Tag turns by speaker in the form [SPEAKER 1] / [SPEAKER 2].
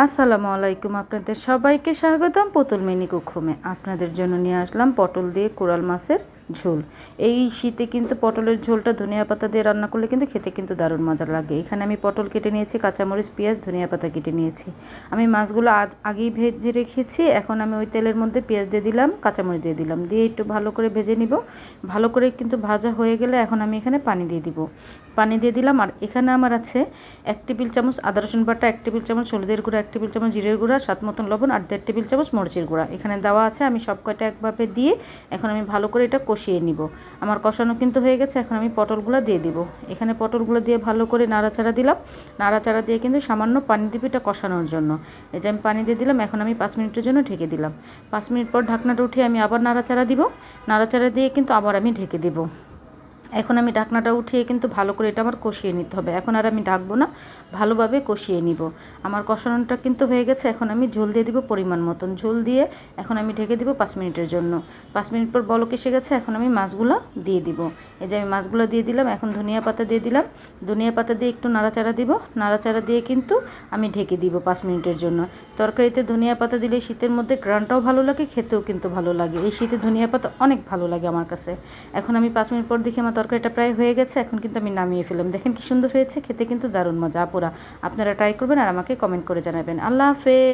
[SPEAKER 1] আসসালামু আলাইকুম, আপনাদের সবাইকে স্বাগতম পুতুল মিনি কুকহোমে। আপনাদের জন্য নিয়ে আসলাম পটল দিয়ে কোরাল মাছের ঝোল। এই শীতে কিন্তু পটলের ঝোলটা ধনিয়া পাতা দিয়ে রান্না করলে কিন্তু খেতে কিন্তু দারুণ মজা লাগে। এখানে আমি পটল কেটে নিয়েছি, কাঁচামরিচ, পেঁয়াজ, ধনিয়া পাতা কেটে নিয়েছি। আমি মাছগুলো আগেই ভেজে রেখেছি। এখন আমি ওই তেলের মধ্যে পেঁয়াজ দিয়ে দিলাম, কাঁচামরিচ দিয়ে দিলাম, দিয়ে একটু ভালো করে ভেজে নিব। ভালো করে কিন্তু ভাজা হয়ে গেলে এখন আমি এখানে পানি দিয়ে দিব। পানি দিয়ে দিলাম। আর এখানে আমার আছে 1 টেবিল চামচ আদা রসুন বাটা, 1 টেবিল চামচ হলুদের গুঁড়া, 1 টেবিল চামচ জিরের গুঁড়া, স্বাদ মতন লবণ আর 1.5 টেবিল চামচ মরিচের গুঁড়া এখানে দেওয়া আছে। আমি সব কয়টা একভাবে দিয়ে এখন আমি ভালো করে এটা কষিয়ে নিব। আমার কষানো কিন্তু হয়ে গেছে। এখন আমি পটলগুলো দিয়ে দিব। এখানে পটলগুলো দিয়ে ভালো করে নাড়াচাড়া দিলাম। নাড়াচাড়া দিয়ে কিন্তু সামান্য পানি দিব এটা কষানোর জন্য। এই যে আমি পানি দিয়ে দিলাম। এখন আমি 5 মিনিটের জন্য ঢেকে দিলাম। 5 মিনিট পর ঢাকনাটা উঠিয়ে আমি আবার নাড়াচাড়া দিব। নাড়াচাড়া দিয়ে কিন্তু আবার আমি ঢেকে দেব। এখন আমি ঢাকনাটা উঠিয়ে কিন্তু ভালো করে এটা আমার কষিয়ে নিতে হবে। এখন আর আমি ঢাকবো না, ভালোভাবে কষিয়ে নিব। আমার কষানোটা কিন্তু হয়ে গেছে। এখন আমি ঝোল দিয়ে দিব পরিমাণ মতন। ঝোল দিয়ে এখন আমি ঢেকে দিব 5 মিনিটের জন্য। 5 মিনিট পর বলক এসে গেছে। এখন আমি মাছগুলো দিয়ে দিব। এই যে আমি মাছগুলো দিয়ে দিলাম। এখন ধনিয়া পাতা দিয়ে দিলাম। ধনিয়া পাতা দিয়ে একটু নাড়াচাড়া দিব। নাড়াচাড়া দিয়ে কিন্তু আমি ঢেকে দিব 5 মিনিটের জন্য। তরকারিতে ধনিয়া পাতা দিলে শীতের মধ্যে ঘ্রাণটাও ভালো লাগে, খেতেও কিন্তু ভালো লাগে। এই শীতে ধনিয়া পাতা অনেক ভালো লাগে আমার কাছে। এখন আমি 5 মিনিট পর দেখি আমার তরকারিটা প্রায় হয়ে গেছে। এখন কিন্তু আমি নামিয়ে ফেললাম। দেখেন কি সুন্দর হয়েছে, খেতে কিন্তু দারুণ মজা। আপুরা আপনারা ট্রাই করবেন আর আমাকে কমেন্ট করে জানাবেন। আল্লাহ হাফেজ।